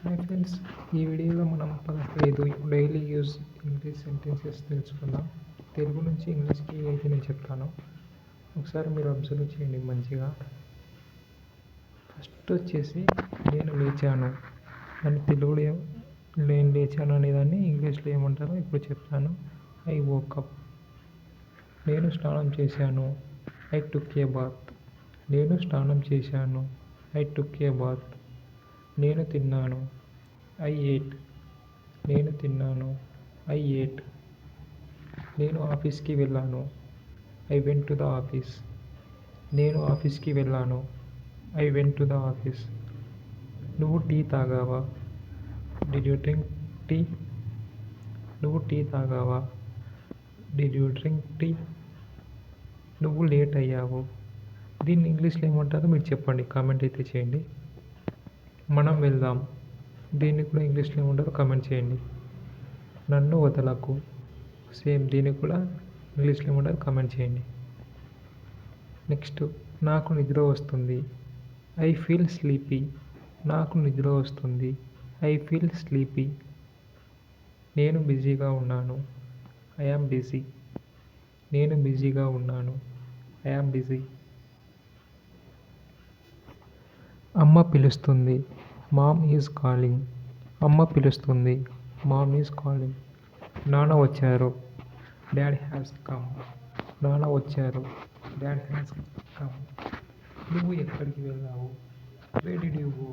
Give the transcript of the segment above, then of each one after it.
Hi friends, ఈ వీడియోలో మనం 15 డైలీ యూజ్ ఇంగ్లీష్ సెంటెన్సెస్ తెలుసుకుందాం. తెలుగు నుంచి ఇంగ్లీష్కి అయితే నేను చెప్తాను, ఒకసారి మీరు అబ్జర్వ్ చేయండి మంచిగా. ఫస్ట్ వచ్చేసి నేను లేచాను అని తెలుగులో నేను లేచాను అనేదాన్ని ఇంగ్లీష్లో ఏమంటారో ఇప్పుడు చెప్తాను. I woke up. నేను స్నానం చేశాను. I took a bath. నేను స్నానం చేశాను. I took a bath. నేను తిన్నాను. I ate. నేను తిన్నాను. I ate. నేను ఆఫీస్కి వెళ్ళాను. I went to the office. నేను ఆఫీస్కి వెళ్ళాను. I went to the office. నువ్వు టీ తాగావా? Did you drink tea? నువ్వు టీ తాగావా? Did you drink tea? నువ్వు లేట్ అయ్యావు. దీన్ని ఇంగ్లీష్లో ఏమంటారో మీరు చెప్పండి, కామెంట్ అయితే చేయండి. మనం వెళ్దాం. దీన్ని కూడా ఇంగ్లీష్లో ఏమంటారో కామెంట్ చేయండి. నన్ను వదలకు. సేమ్, దీన్ని కూడా ఇంగ్లీష్లో ఏమంటారో కామెంట్ చేయండి. నెక్స్ట్, నాకు నిద్ర వస్తుంది. I feel sleepy. నాకు నిద్ర వస్తుంది. I feel sleepy. నేను బిజీగా ఉన్నాను. I am busy. నేను బిజీగా ఉన్నాను. I am busy. అమ్మ పిలుస్తుంది. Ma'am is calling. అమ్మ పిలుస్తుంది. Ma'am is calling. నాన్న వచ్చారు. Dad has come. నాన్న వచ్చారు. Dad has come. నువ్వు ఎక్కడికి వెళ్ళావు? Where did you go?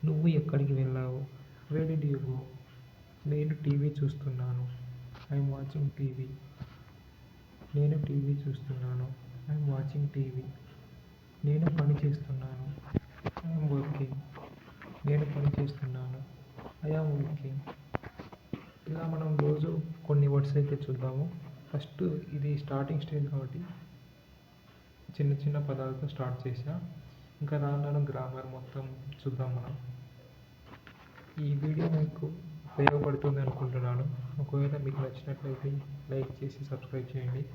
నువ్వు ఎక్కడికి వెళ్ళావు? Where did you go? నేను టీవీ చూస్తున్నాను. I'm watching TV. నేను టీవీ చూస్తున్నాను. I'm watching TV. నేను పని చేస్తున్నాను. I'm working. నేను పని చేస్తున్నాను. I am working. ఇలా మనం రోజు కొన్ని వర్డ్స్ అయితే చూద్దాము. ఫస్ట్ ఇది స్టార్టింగ్ స్టేజ్ కాబట్టి చిన్న చిన్న పదాలతో స్టార్ట్ చేసా. ఇంకా రాను గ్రామర్ మొత్తం చూద్దాం మనం. ఈ వీడియో మీకు ఉపయోగపడుతుంది అనుకుంటున్నాను. ఒకవేళ మీకు నచ్చినట్లయితే లైక్ చేసి సబ్స్క్రైబ్ చేయండి.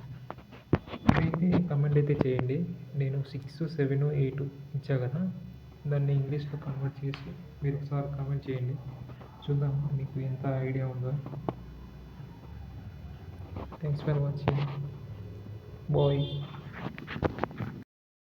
అయితే కమెంట్ అయితే చేయండి. నేను 6, 7, 8 ఇచ్చా కదా, దాన్ని ఇంగ్లీష్లో కన్వర్ట్ చేసి మీరు ఒకసారి కామెంట్ చేయండి. చూద్దాం మీకు ఎంత ఐడియా ఉందో. Thanks for watching. బాయ్.